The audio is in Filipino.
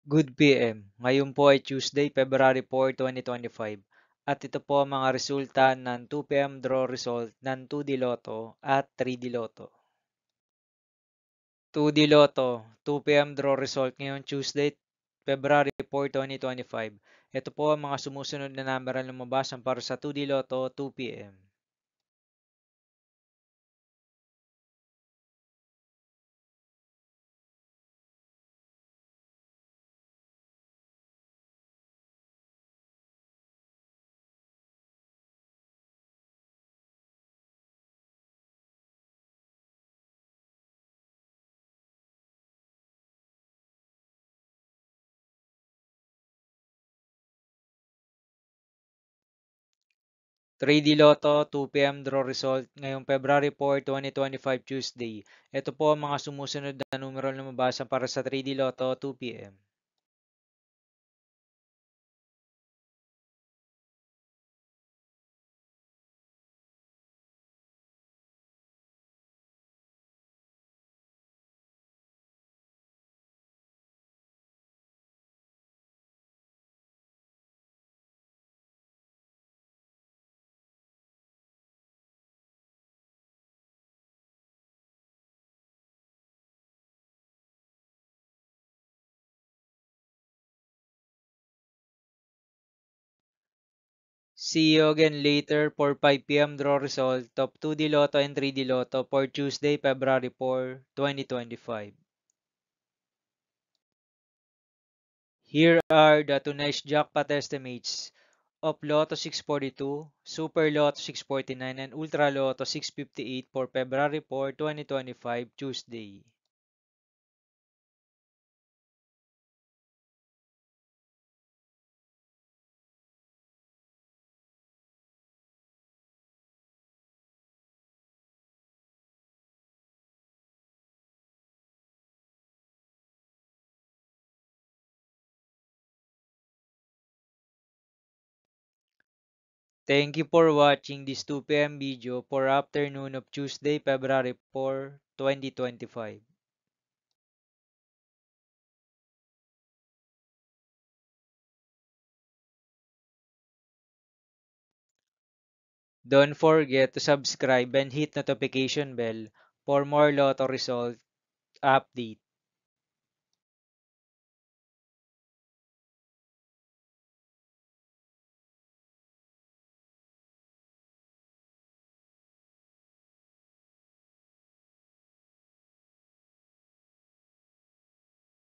Good PM. Ngayon po ay Tuesday, February 4, 2025. At ito po ang mga resulta ng 2 PM draw result ng 2D Lotto at 3D Lotto. 2D Lotto, 2 PM draw result ngayong Tuesday, February 4, 2025. Ito po ang mga sumusunod na number ang lumabasan para sa 2D Lotto 2 PM. 3D Lotto 2 PM draw result ngayong February 4, 2025 Tuesday. Ito po ang mga sumusunod na numero na lumabasa para sa 3D Lotto 2 PM. See you again later for 5 PM draw result of 2D Lotto and 3D Lotto for Tuesday, February 4, 2025. Here are the tonight's jackpot estimates of Lotto 642, Super Lotto 649, and Ultra Lotto 658 for February 4, 2025, Tuesday. Thank you for watching this 2 PM video for afternoon of Tuesday, February 4, 2025. Don't forget to subscribe and hit notification bell for more Lotto result update.